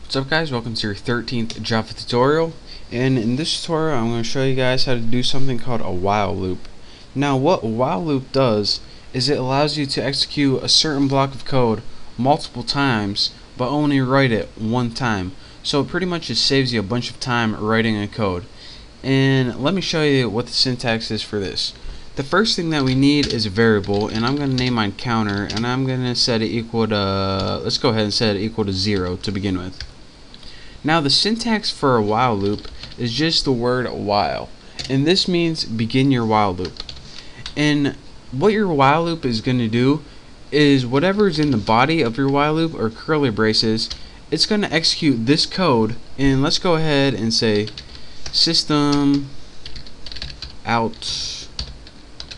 What's up guys, welcome to your 13th Java tutorial, and in this tutorial I'm going to show you guys how to do something called a while loop. Now what a while loop does is it allows you to execute a certain block of code multiple times but only write it one time. So it pretty much just saves you a bunch of time writing a code. And let me show you what the syntax is for this. The first thing that we need is a variable, and I'm going to name mine counter, and I'm going to set it equal to, let's go ahead and set it equal to 0 to begin with. Now the syntax for a while loop is just the word while, and this means begin your while loop. And what your while loop is going to do is whatever is in the body of your while loop or curly braces, it's going to execute this code. And let's go ahead and say system out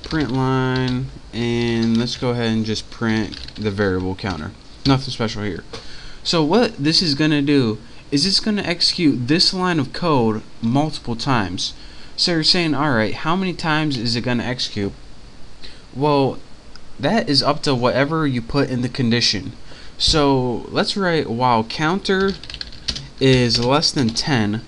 print line, and let's go ahead and just print the variable counter. Nothing special here. So what this is going to do is it's going to execute this line of code multiple times. So you're saying, alright, how many times is it going to execute? Well, that is up to whatever you put in the condition. So let's write while counter is less than 10,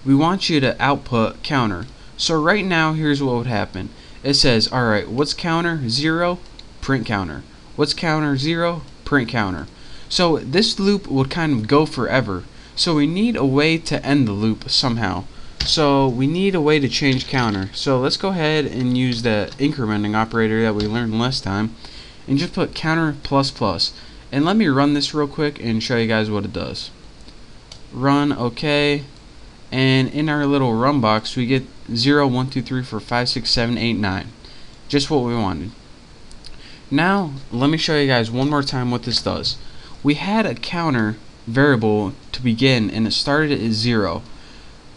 we want you to output counter. So right now here's what would happen. It says, alright, what's counter? 0, print counter. What's counter? 0, print counter. So this loop would kind of go forever. So we need a way to end the loop somehow. So we need a way to change counter. So let's go ahead and use the incrementing operator that we learned last time and just put counter plus plus. And let me run this real quick and show you guys what it does. Run, okay. And in our little run box we get 0, 1, 2, 3, 4, 5, 6, 7, 8, 9. Just what we wanted. Now let me show you guys one more time what this does. We had a counter variable to begin and it started at 0.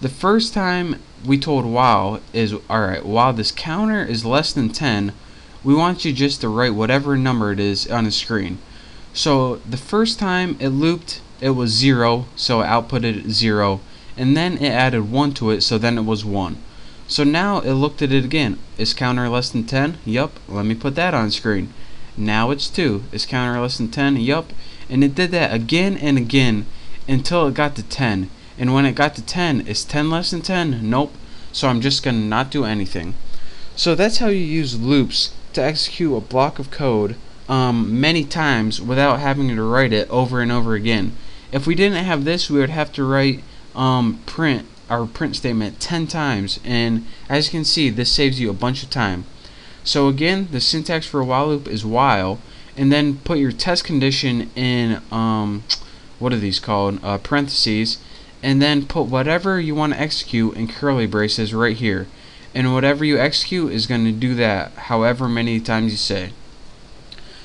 The first time we told while is, alright, while this counter is less than 10, we want you just to write whatever number it is on the screen. So the first time it looped, it was 0, so it outputted 0, and then it added 1 to it, so then it was 1. So now it looked at it again. Is counter less than 10? Yup, let me put that on screen. Now it's 2. Is counter less than 10? Yup. And it did that again and again until it got to 10. And when it got to 10, is 10 less than 10? Nope. So I'm just going to not do anything. So that's how you use loops to execute a block of code many times without having to write it over and over again. If we didn't have this, we would have to write print our print statement 10 times, and as you can see, this saves you a bunch of time. So again, the syntax for a while loop is while, and then put your test condition in what are these called, parentheses, and then put whatever you want to execute in curly braces right here, and whatever you execute is going to do that however many times you say.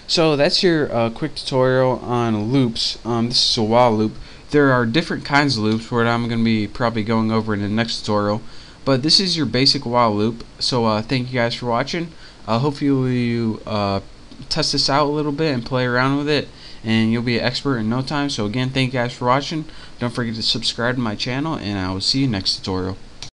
So that's your quick tutorial on loops. This is a while loop. There are different kinds of loops where I'm going to be probably going over in the next tutorial, but this is your basic while loop. So thank you guys for watching. Hopefully you test this out a little bit and play around with it, and you'll be an expert in no time. So again, thank you guys for watching. Don't forget to subscribe to my channel, and I will see you next tutorial.